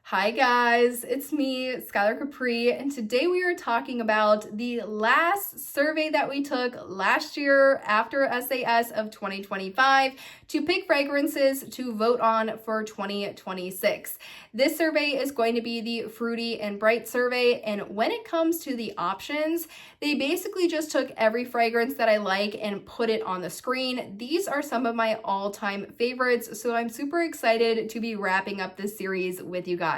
Hi guys, it's me, Skylar Capri, and today we are talking about the last survey that we took last year after SAS of 2025 to pick fragrances to vote on for 2026. This survey is going to be the Fruity and Bright survey, and when it comes to the options, they basically just took every fragrance that I like and put it on the screen. These are some of my all-time favorites, so I'm super excited to be wrapping up this series with you guys.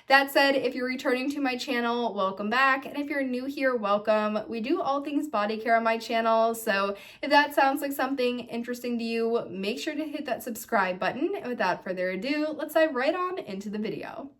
That said, if you're returning to my channel, welcome back. And if you're new here, welcome. We do all things body care on my channel. So if that sounds like something interesting to you, make sure to hit that subscribe button. And without further ado, let's dive right on into the video.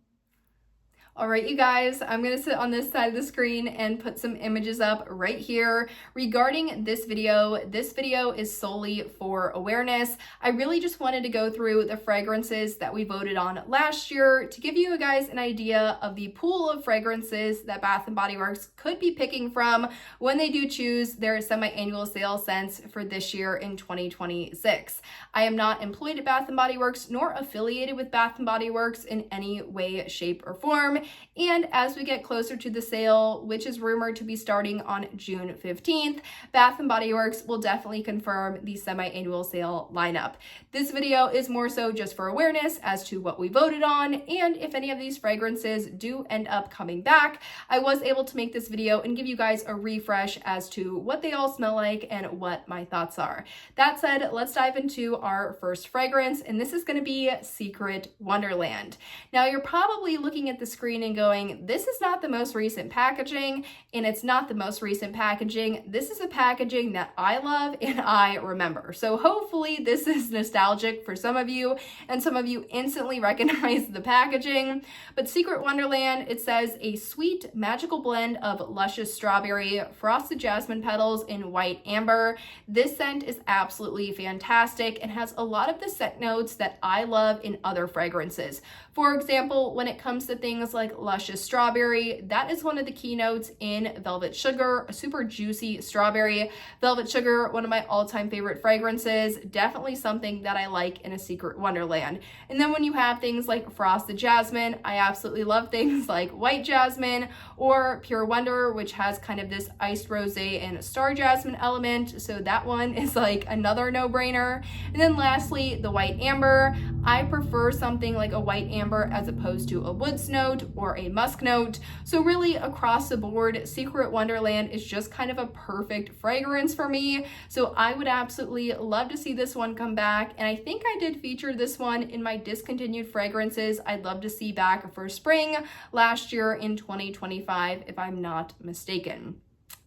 All right, you guys, I'm going to sit on this side of the screen and put some images up right here regarding this video. This video is solely for awareness. I really just wanted to go through the fragrances that we voted on last year to give you guys an idea of the pool of fragrances that Bath & Body Works could be picking from when they do choose their semi-annual sale scents for this year in 2026. I am not employed at Bath & Body Works nor affiliated with Bath & Body Works in any way, shape, or form. And as we get closer to the sale, which is rumored to be starting on June 15th, Bath & Body Works will definitely confirm the semi-annual sale lineup. This video is more so just for awareness as to what we voted on, and if any of these fragrances do end up coming back, I was able to make this video and give you guys a refresh as to what they all smell like and what my thoughts are. That said, let's dive into our first fragrance, and this is going to be Secret Wonderland. Now, you're probably looking at the screen and going, this is not the most recent packaging, and it's not the most recent packaging. This is a packaging that I love and I remember. So hopefully this is nostalgic for some of you, and some of you instantly recognize the packaging. But Secret Wonderland, it says a sweet, magical blend of luscious strawberry, frosted jasmine petals in white amber. This scent is absolutely fantastic and has a lot of the scent notes that I love in other fragrances. For example, when it comes to things like luscious strawberry, that is one of the keynotes in Velvet Sugar, a super juicy strawberry. Velvet Sugar, one of my all-time favorite fragrances, definitely something that I like in a Secret Wonderland. And then when you have things like frosted jasmine, I absolutely love things like white jasmine or Pure Wonder, which has kind of this iced rosé and star jasmine element. So that one is like another no-brainer. And then lastly, the white amber. I prefer something like a white amber as opposed to a woods note or a musk note. So really across the board, Secret Wonderland is just kind of a perfect fragrance for me. So I would absolutely love to see this one come back. And I think I did feature this one in my discontinued fragrances I'd love to see back for spring last year in 2025, if I'm not mistaken.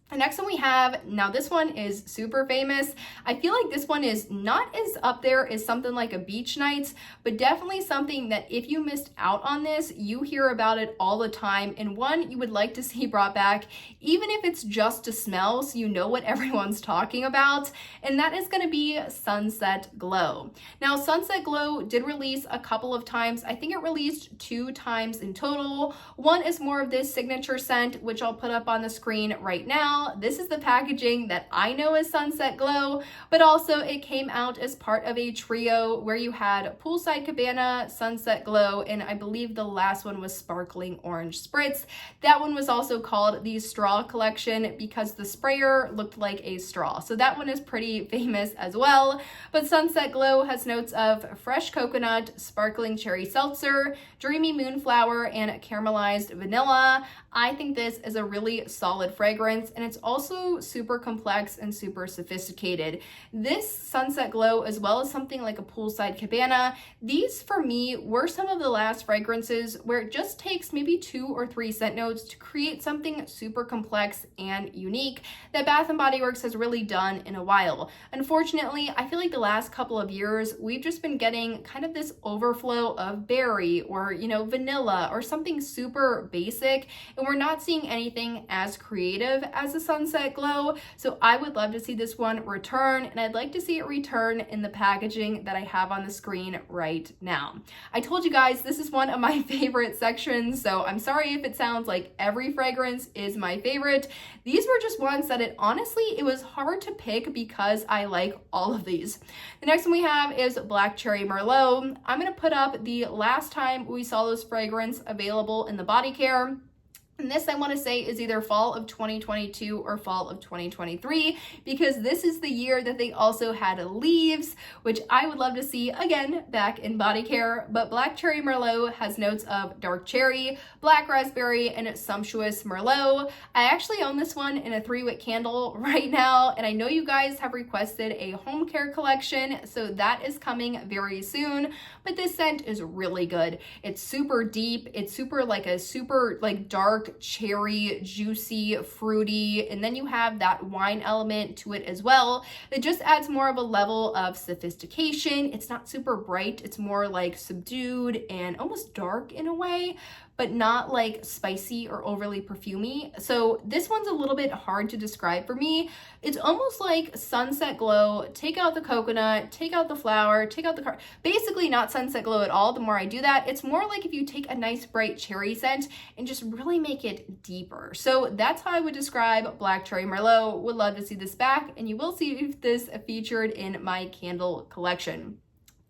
The next one we have, now this one is super famous. I feel like this one is not as up there as something like a Beach Nights, but definitely something that if you missed out on this, you hear about it all the time, and one you would like to see brought back, even if it's just to smell so you know what everyone's talking about, and that is going to be Sunset Glow. Now, Sunset Glow did release a couple of times. I think it released 2 times in total. One is more of this signature scent, which I'll put up on the screen right now. This is the packaging that I know as Sunset Glow, but also it came out as part of a trio where you had Poolside Cabana, Sunset Glow, and I believe the last one was Sparkling Orange Spritz. That one was also called the Straw Collection because the sprayer looked like a straw. So that one is pretty famous as well. But Sunset Glow has notes of fresh coconut, sparkling cherry seltzer, dreamy moonflower, and caramelized vanilla. I think this is a really solid fragrance, and it's also super complex and super sophisticated. This Sunset Glow, as well as something like a Poolside Cabana, these for me were some of the last fragrances where it just takes maybe 2 or 3 scent notes to create something super complex and unique that Bath & Body Works has really done in a while. Unfortunately, I feel like the last couple of years, we've just been getting kind of this overflow of berry or, vanilla or something super basic, and we're not seeing anything as creative as a sunset glow. So I would love to see this one return, and I'd like to see it return in the packaging that I have on the screen right now. I told you guys this is one of my favorite sections, so I'm sorry if it sounds like every fragrance is my favorite. These were just ones that it was hard to pick because I like all of these. The next one we have is Black Cherry Merlot. I'm going to put up the last time we saw this fragrance available in the body care. And this, I want to say, is either fall of 2022 or fall of 2023, because this is the year that they also had Leaves, which I would love to see again back in body care. But Black Cherry Merlot has notes of dark cherry, black raspberry, and sumptuous Merlot. I actually own this one in a 3-wick candle right now, and I know you guys have requested a home care collection, so that is coming very soon. But this scent is really good. It's super deep. It's super dark cherry, juicy, fruity, and then you have that wine element to it as well. It just adds more of a level of sophistication. It's not super bright. It's more like subdued and almost dark in a way, but not like spicy or overly perfumey. So this one's a little bit hard to describe for me. It's almost like sunset glow. Take out the coconut, take out the flower, take out the basically not sunset glow at all. The more I do that, it's more like if you take a nice bright cherry scent and just really make it deeper. So that's how I would describe Black Cherry Merlot. Would love to see this back, and you will see this featured in my candle collection.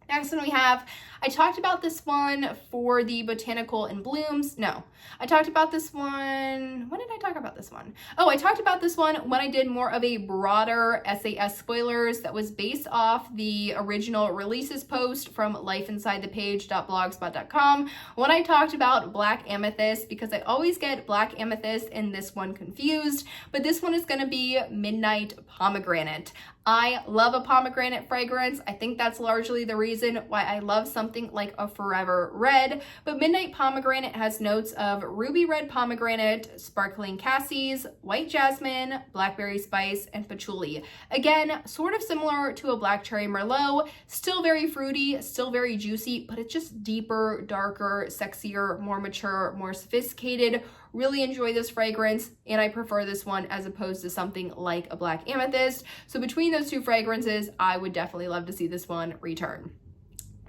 Next one we have, I talked about this one for the Botanical in Blooms. No, I talked about this one. When did I talk about this one? Oh, I talked about this one when I did more of a broader SAS spoilers that was based off the original releases post from lifeinsidethepage.blogspot.com when I talked about Black Amethyst, because I always get Black Amethyst and this one confused, but this one is going to be Midnight Pomegranate. I love a pomegranate fragrance. I think that's largely the reason why I love something like a Forever Red, but Midnight Pomegranate has notes of ruby red pomegranate, sparkling cassis, white jasmine, blackberry spice, and patchouli. Again, sort of similar to a Black Cherry Merlot, still very fruity, still very juicy, but it's just deeper, darker, sexier, more mature, more sophisticated. Really enjoy this fragrance, and I prefer this one as opposed to something like a Black Amethyst. So between those two fragrances, I would definitely love to see this one return.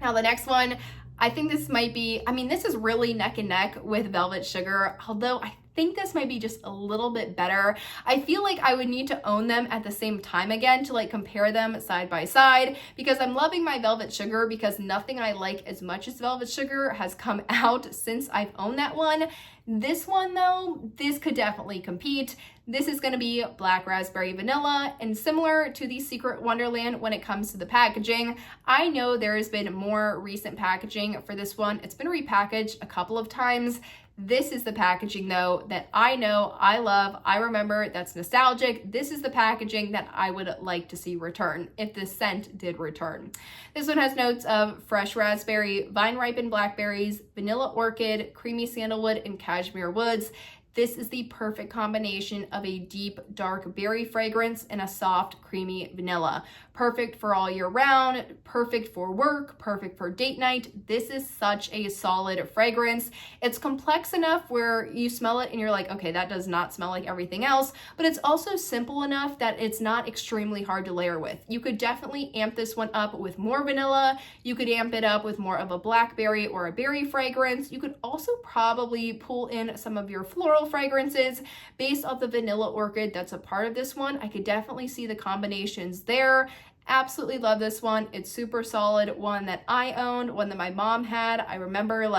Now the next one, I think this might be, this is really neck and neck with Velvet Sugar, although I think this might be just a little bit better. I feel like I would need to own them at the same time again to compare them side by side, because I'm loving my Velvet Sugar, because nothing I like as much as Velvet Sugar has come out since I've owned that one. This one though, this could definitely compete. This is going to be Black Raspberry Vanilla, and similar to the Secret Wonderland when it comes to the packaging, I know there has been more recent packaging for this one. It's been repackaged a couple of times. This is the packaging though that I know, I love, I remember, that's nostalgic. This is the packaging that I would like to see return if this scent did return. This one has notes of fresh raspberry, vine-ripened blackberries, vanilla orchid, creamy sandalwood, and cashmere woods. This is the perfect combination of a deep, dark berry fragrance and a soft, creamy vanilla. Perfect for all year round, perfect for work, perfect for date night. This is such a solid fragrance. It's complex enough where you smell it and you're like, okay, that does not smell like everything else, but it's also simple enough that it's not extremely hard to layer with. You could definitely amp this one up with more vanilla. You could amp it up with more of a blackberry or a berry fragrance. You could also probably pull in some of your floral fragrances based off the vanilla orchid that's a part of this one. I could definitely see the combinations there. Absolutely love this one. It's super solid. One that I owned, one that my mom had. I remember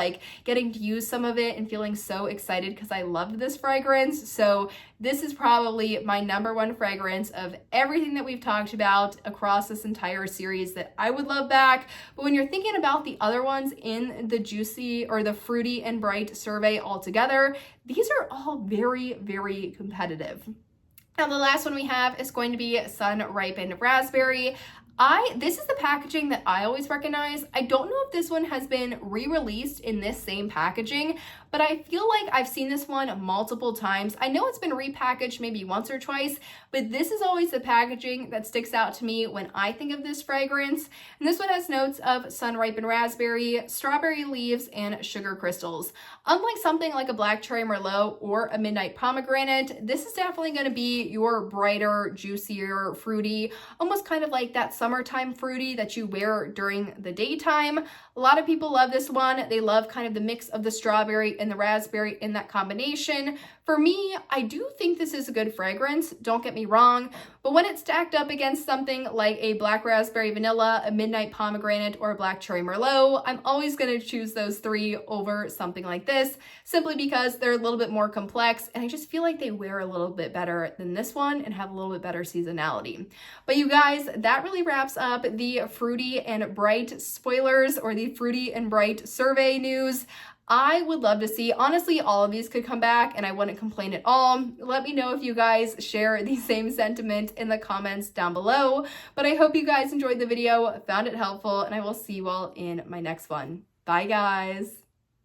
getting to use some of it and feeling so excited because I loved this fragrance. So this is probably my number one fragrance of everything that we've talked about across this entire series that I would love back. But when you're thinking about the other ones in the juicy or the fruity and bright survey altogether, these are all very, very competitive. Now the last one we have is going to be Sun-Ripened Raspberry. This is the packaging that I always recognize. I don't know if this one has been re-released in this same packaging, but I feel like I've seen this one multiple times. I know it's been repackaged maybe once or twice, but this is always the packaging that sticks out to me when I think of this fragrance. And this one has notes of sun-ripened raspberry, strawberry leaves, and sugar crystals. Unlike something like a black cherry merlot or a midnight pomegranate, this is definitely going to be your brighter, juicier, fruity, almost kind of like that summertime fruity that you wear during the daytime. A lot of people love this one. They love kind of the mix of the strawberry and the raspberry in that combination. For me, I do think this is a good fragrance, don't get me wrong, but when it's stacked up against something like a black raspberry vanilla, a midnight pomegranate, or a black cherry merlot, I'm always going to choose those three over something like this, simply because they're a little bit more complex, and I just feel like they wear a little bit better than this one and have a little bit better seasonality. But you guys, that really wraps up the fruity and bright spoilers, or the fruity and bright survey news. I would love to see, honestly, all of these could come back and I wouldn't complain at all. Let me know if you guys share the same sentiment in the comments down below. But I hope you guys enjoyed the video, found it helpful, and I will see you all in my next one. Bye, guys.